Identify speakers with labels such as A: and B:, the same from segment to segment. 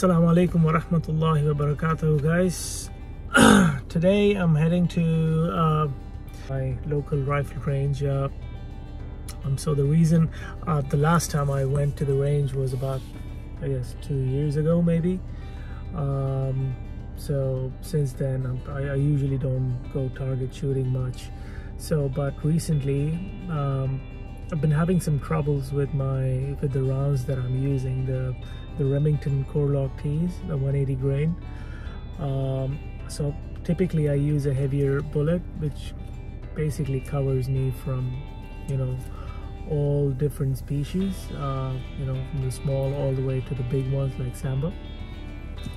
A: Assalamu alaikum wa rahmatullahi wa barakatuh, guys. Today I'm heading to my local rifle range. So the reason the last time I went to the range was about, I guess, 2 years ago maybe. So since then I usually don't go target shooting much. But recently I've been having some troubles with the rounds that I'm using, the Remington Core-Lokt, the 180 grain. So typically I use a heavier bullet, which basically covers me from, all different species, from the small all the way to the big ones like Sambo.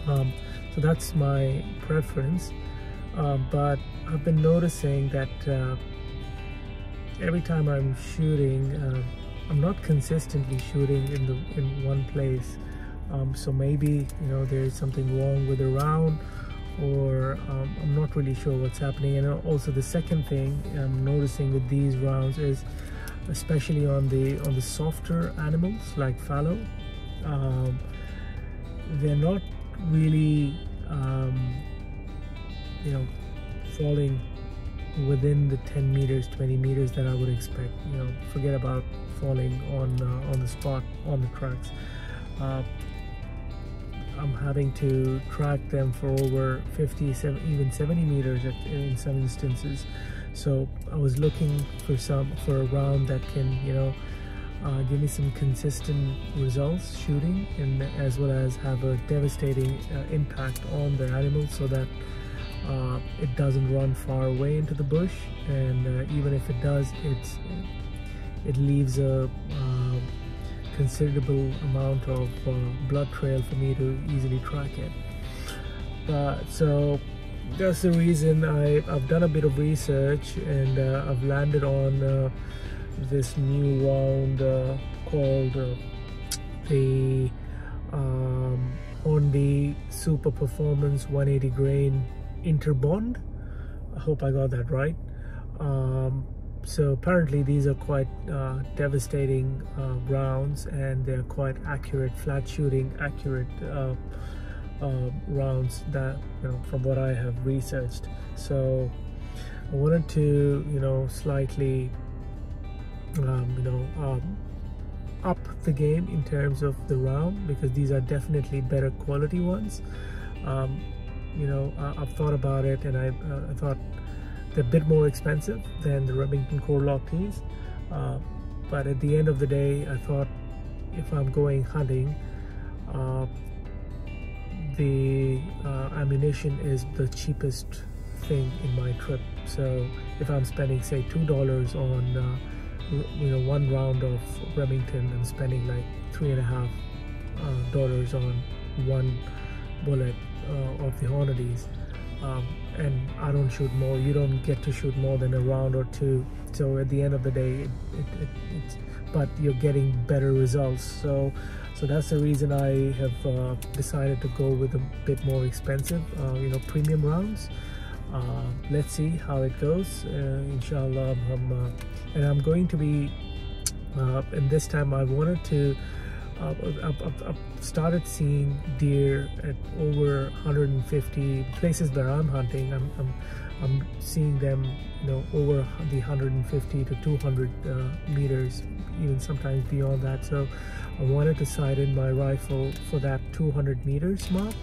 A: So that's my preference. But I've been noticing that every time I'm shooting, I'm not consistently shooting in one place. So maybe there's something wrong with the round, or I'm not really sure what's happening. And also the second thing I'm noticing with these rounds is, especially on the softer animals like fallow, they're not really falling within the 10 meters, 20 meters that I would expect. Forget about falling on the spot, on the tracks. I'm having to track them for over 50, even 70 meters in some instances. So I was looking for a round that can, give me some consistent results shooting, and as well as have a devastating impact on the animal, so that it doesn't run far away into the bush, and even if it does, it leaves a considerable amount of blood trail for me to easily track it. So that's the reason I've done a bit of research, and I've landed on this new round called the Hornady Superformance 180 grain Interbond. I hope I got that right. So apparently these are quite devastating rounds, and they're quite accurate, flat shooting accurate rounds, that from what I have researched. So I wanted to slightly up the game in terms of the round, because these are definitely better quality ones. I've thought about it, and I thought they're a bit more expensive than the Remington Core-Lokt, but at the end of the day, I thought if I'm going hunting, the ammunition is the cheapest thing in my trip. So if I'm spending, say, $2 on one round of Remington, I'm spending like $3.50 on one bullet of the Hornadys. And I don't shoot more. You don't get to shoot more than a round or two. So at the end of the day, but you're getting better results. So that's the reason I have decided to go with a bit more expensive, premium rounds. Let's see how it goes. Inshallah, and I'm going to be. And this time I wanted to. I've started seeing deer at over 150 places where I'm hunting. I'm seeing them, over the 150 to 200 meters, even sometimes beyond that. So I wanted to sight in my rifle for that 200 meters mark,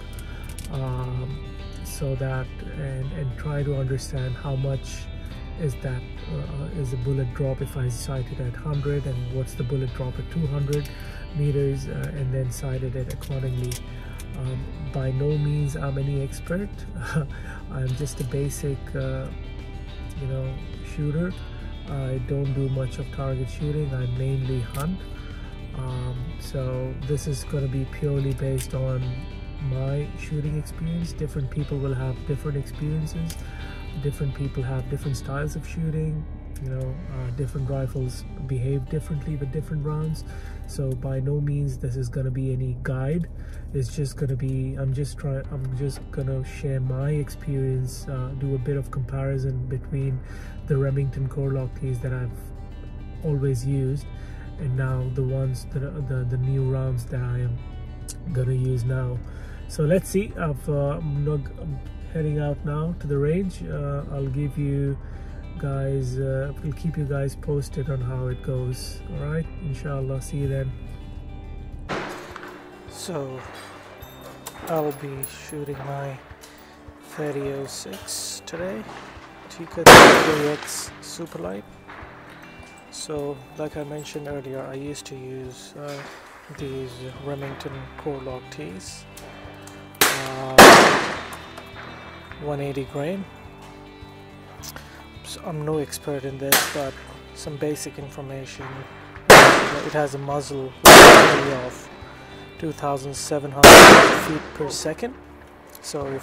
A: so that and try to understand how much is that is the bullet drop if I sight it at 100, and what's the bullet drop at 200 meters, and then sighted it accordingly. By no means I'm any expert. I'm just a basic shooter. I don't do much of target shooting. I mainly hunt. So this is going to be purely based on my shooting experience. Different people will have different experiences. Different people have different styles of shooting. Different rifles behave differently with different rounds. So by no means this is going to be any guide. It's just going to be, I'm just going to share my experience, do a bit of comparison between the Remington Core-Lokt that I've always used, and now the ones that are the new rounds that I am gonna use now. So let's see. I'm heading out now to the range. I'll give you guys, we'll keep you guys posted on how it goes. All right, inshallah. See you then. So I'll be shooting my 3006 today, Tikka T3X Superlight. So like I mentioned earlier, I used to use these Remington Core-Lokt tees, 180 grain. So I'm no expert in this, but some basic information. It has a muzzle of 2,700 feet per second. So if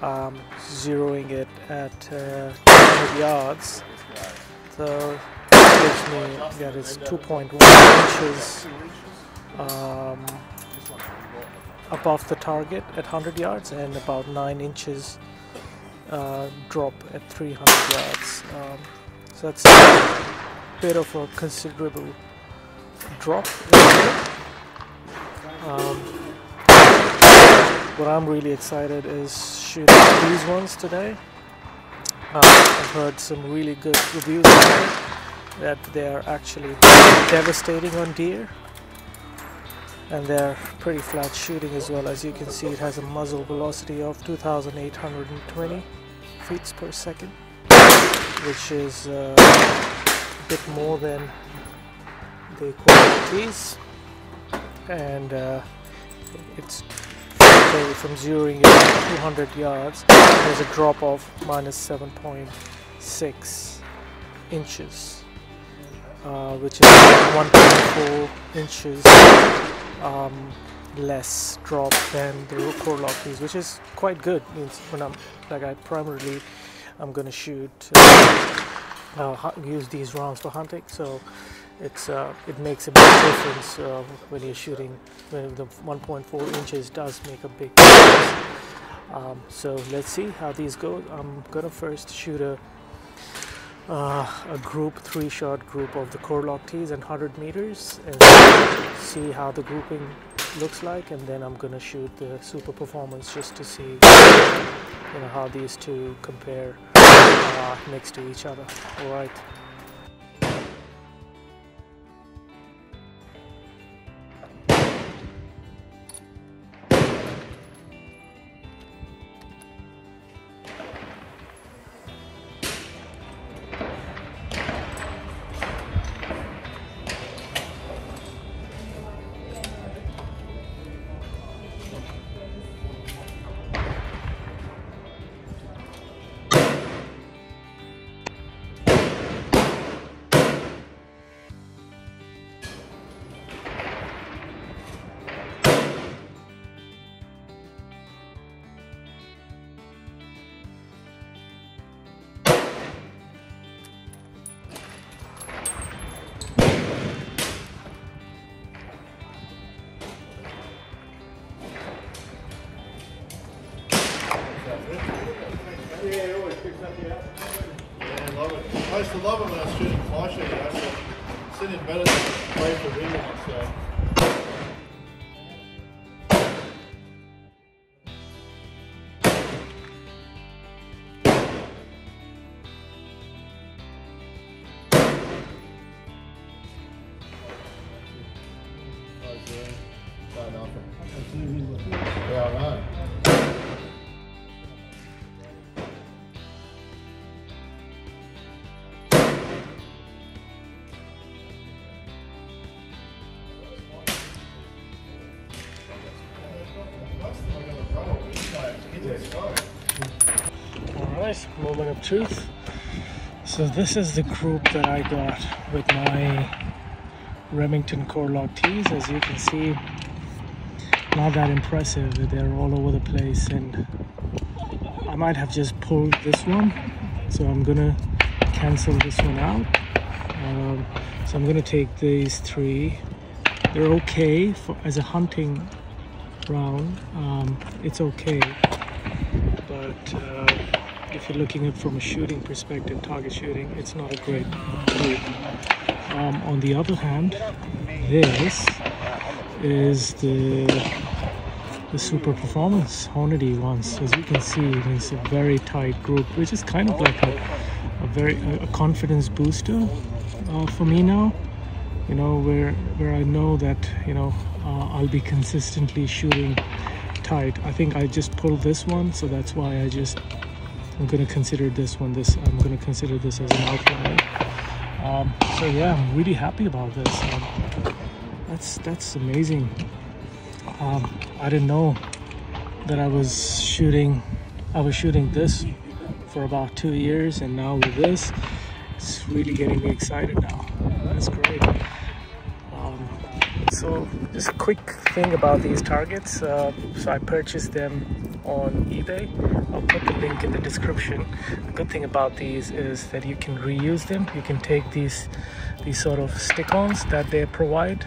A: I'm zeroing it at 200 yards, so it gives me that is 2.1 inches above the target at 100 yards and about 9 inches drop at 300 yards. So that's a bit of a considerable drop. What I'm really excited is shooting these ones today. I've heard some really good reviews today that they're actually devastating on deer, and they're pretty flat shooting as well. As you can see, it has a muzzle velocity of 2,820 feet per second, which is a bit more than the qualities, and it's from zeroing it to 200 yards. There's a drop of minus 7.6 inches, which is 1.4 inches less drop than the Core-Lokt, which is quite good. Means when I'm I'm going to shoot, use these rounds for hunting, so it makes a big difference when you're shooting. When the 1.4 inches does make a big difference. So let's see how these go. I'm gonna first shoot a group, 3-shot group of the Core-Lokt and 100 meters, and see how the grouping looks like, and then I'm gonna shoot the Superformance just to see how these two compare next to each other. All right.
B: Yeah, it always picks up the action. Yeah, I love it. I used to love it when I was shooting fly shooting. I said, sitting better than play for reading, so. Yeah, I know.
A: Alright, moment of truth. So this is the group that I got with my Remington Core-Lokt tees. As you can see, not that impressive. They're all over the place, and I might have just pulled this one, so I'm gonna cancel this one out. So I'm gonna take these three. They're okay as a hunting round. It's okay, but if you're looking at from a shooting perspective, target shooting, it's not a great group. On the other hand, this is the the Superformance Hornady ones. As you can see, it's a very tight group, which is kind of like a confidence booster for me now. You know, where I know that, you know, I'll be consistently shooting tight. I think I just pulled this one, so that's why I'm going to consider this one. I'm going to consider this as an outlier. So yeah, I'm really happy about this. That's amazing. I didn't know that I was shooting this for about 2 years, and now with this, it's really getting me excited now. That's great. So just a quick thing about these targets. So I purchased them on eBay. I'll put the link in the description. The good thing about these is that you can reuse them. You can take these sort of stick-ons that they provide,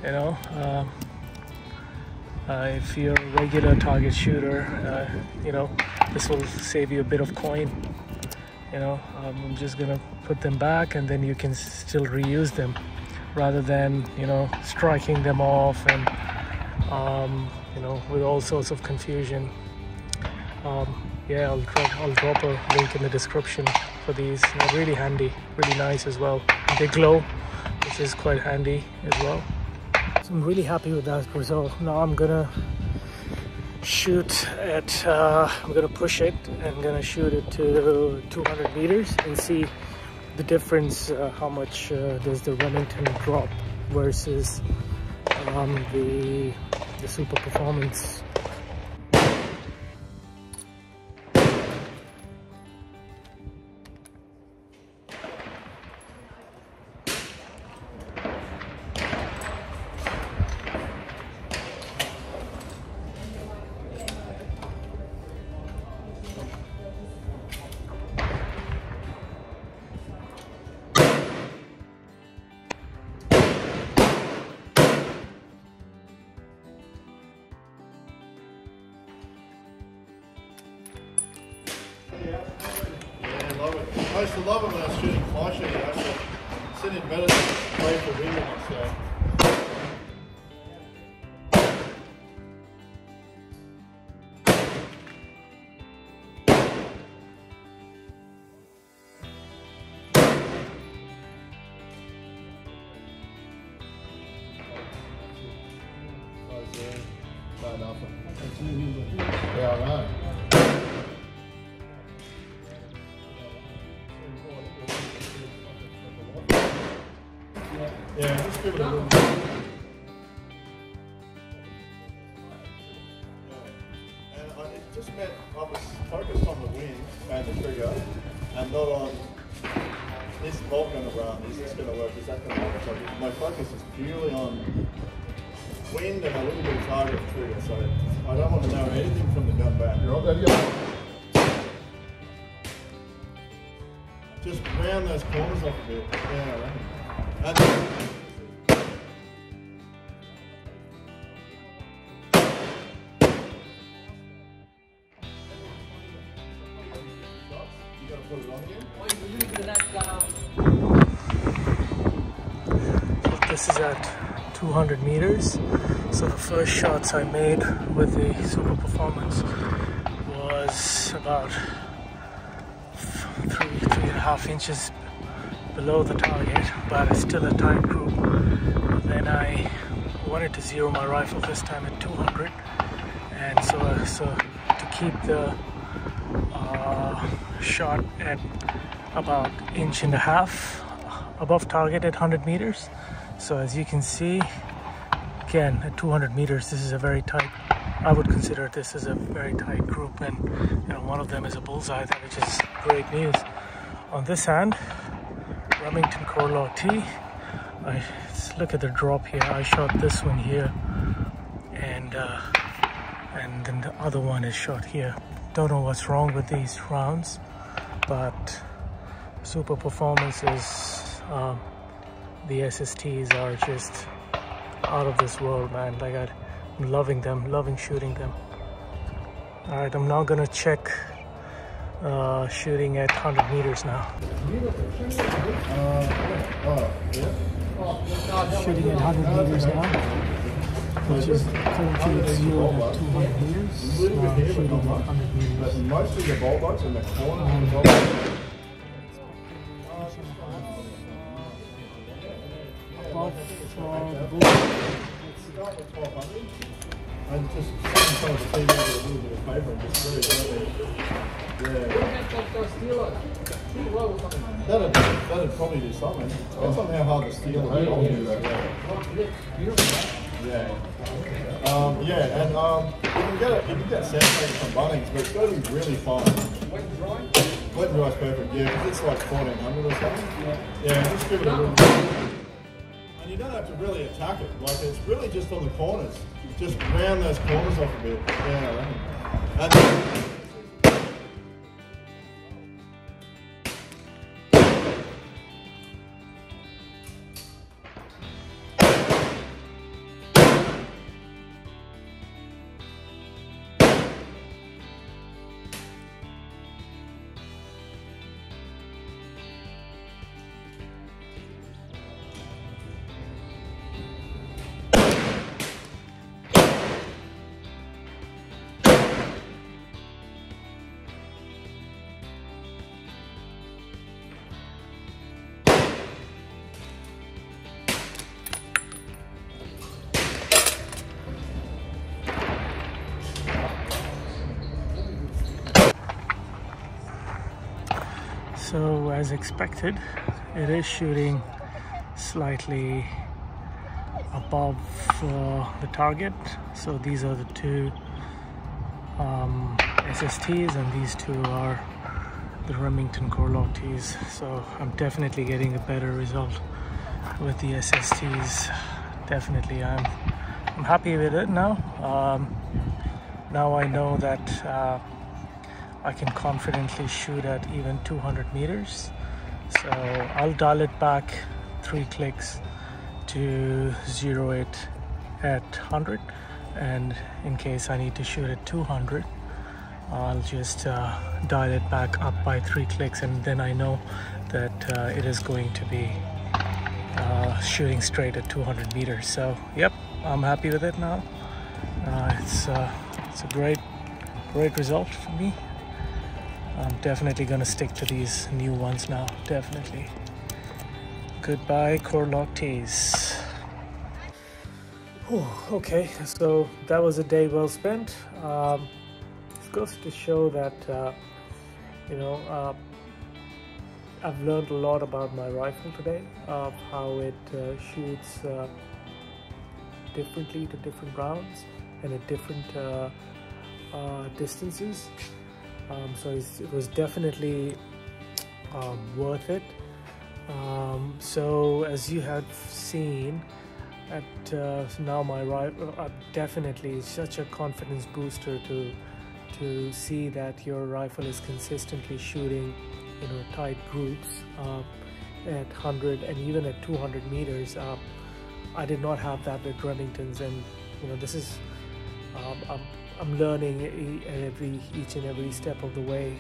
A: you know. If you're a regular target shooter, you know, this will save you a bit of coin. You know, I'm just gonna put them back, and then you can still reuse them rather than, you know, striking them off and you know, with all sorts of confusion. Yeah, I'll drop a link in the description for these. They're really handy, really nice as well. They glow, which is quite handy as well. So I'm really happy with that result. Now I'm gonna shoot at, I'm gonna push it and gonna shoot it to 200 meters and see the difference, how much does the Remington drop versus the Superformance.
B: Yeah, I love it. I used to love it when I was shooting fly shooting. I used to sit in bed and play for Remington. So. Yeah, I know. Yeah, just give it a little bit. And it just meant I was focused on the wind and the trigger and not on this bolt going to run, is this going to work, is that going to work? So my focus is purely on wind and a little bit of target trigger, so I don't want to know anything from the gun back. You're all ready? Just round those corners off a bit. Yeah, right. And you got to put it on again?
A: This is at 200 meters. So the first shots I made with the Superformance was about 3.5 inches below the target, but it's still a tight group. Then I wanted to zero my rifle this time at 200, and so to keep the shot at about 1.5 inches above target at 100 meters. So as you can see, again at 200 meters, this is a very tight, I would consider this as a very tight group, and you know, one of them is a bullseye, which is great news. On this hand, Remington Core-Lokt T. Look at the drop here. I shot this one here, and then the other one is shot here. Don't know what's wrong with these rounds, but Superformance is the SSTs are just out of this world, man. Like I'm loving them, loving shooting them. All right, I'm now gonna check shooting at 100 meters now. Shooting at 100 meters now. which is currently 0 to 200 meters. Shooting at 100 meters.
B: But most of the bolt boats in the corner of the bolt boat.
A: Above
B: I'm just trying to see with a little bit of paper and just really that'd probably do something. Depends on how hard the steel is. Yeah, and you can get sandpaper from Bunnings, but it's got to be really fine. Wet and dry is perfect, yeah, because it's like 1400 or something. Yeah, just give it a little bit. And you don't have to really attack it, like it's really just on the corners. Just round those corners off a bit. Yeah, and then,
A: So as expected, it is shooting slightly above the target. So these are the two SSTs, and these two are the Remington Core-Lokts. So I'm definitely getting a better result with the SSTs. Definitely, I'm happy with it now. Now I know that I can confidently shoot at even 200 meters. So I'll dial it back 3 clicks to zero it at 100, and in case I need to shoot at 200, I'll just dial it back up by 3 clicks, and then I know that it is going to be shooting straight at 200 meters. So yep, I'm happy with it now. It's a great result for me. I'm definitely gonna stick to these new ones now, definitely. Goodbye, Core-Lokts. Okay, so that was a day well spent. It goes to show that, I've learned a lot about my rifle today, of how it shoots differently to different rounds and at different distances. So it was definitely worth it. So as you have seen, now my rifle definitely is such a confidence booster to see that your rifle is consistently shooting, tight groups at 100 and even at 200 meters. I did not have that with Remingtons, and this is I'm learning each and every step of the way.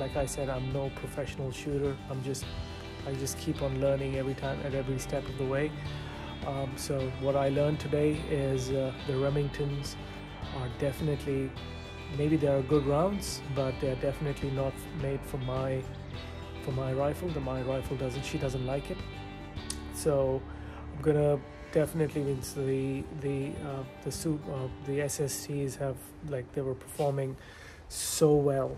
A: Like I said, I'm no professional shooter. I just keep on learning every time at every step of the way. So what I learned today is the Remingtons are definitely, maybe they are good rounds, but they're definitely not made for my rifle. My rifle doesn't like it. So I'm gonna definitely means the SSTs have, they were performing so well.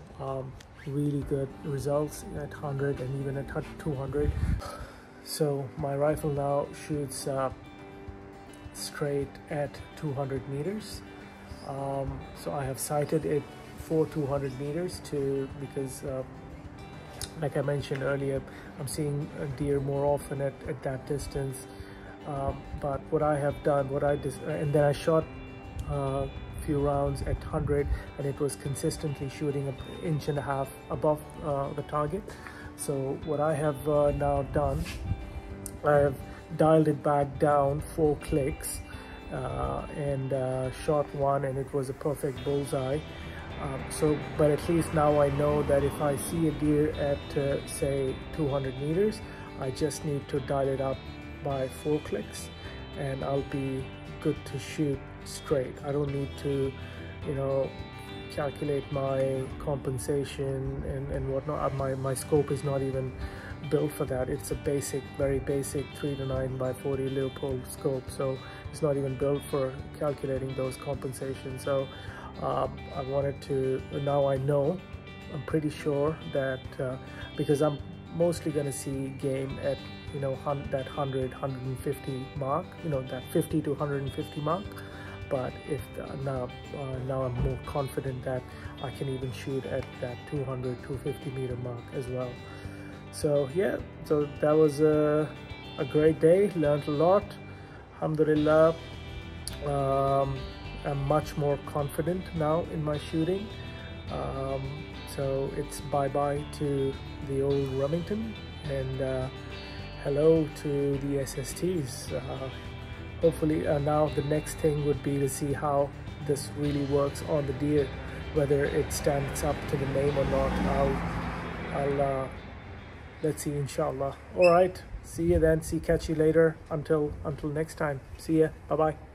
A: Really good results at 100 and even at 200. So my rifle now shoots straight at 200 meters. So I have sighted it for 200 meters because like I mentioned earlier, I'm seeing a deer more often at that distance. But what I have done, and then I shot a few rounds at 100, and it was consistently shooting an inch and a half above the target. So what I have now done, I have dialed it back down 4 clicks and shot one, and it was a perfect bullseye. But at least now I know that if I see a deer at say 200 meters, I just need to dial it up by 4 clicks and I'll be good to shoot straight. I don't need to, you know, calculate my compensation and whatnot. My scope is not even built for that. It's a basic, very basic 3-9x40 Leopold scope, so it's not even built for calculating those compensations. So I wanted to, now I know, I'm pretty sure that because I'm mostly going to see game at, you know, that 100-150 mark, you know, that 50 to 150 mark. But if now I'm more confident that I can even shoot at that 200-250 meter mark as well. So yeah, so that was a great day. Learned a lot, alhamdulillah. I'm much more confident now in my shooting. So it's bye-bye to the old Remington, and hello to the SSTs. Hopefully now the next thing would be to see how this really works on the deer, whether it stands up to the name or not. I'll let's see, inshallah. All right, see you then. Catch you later. Until next time. See ya. Bye bye.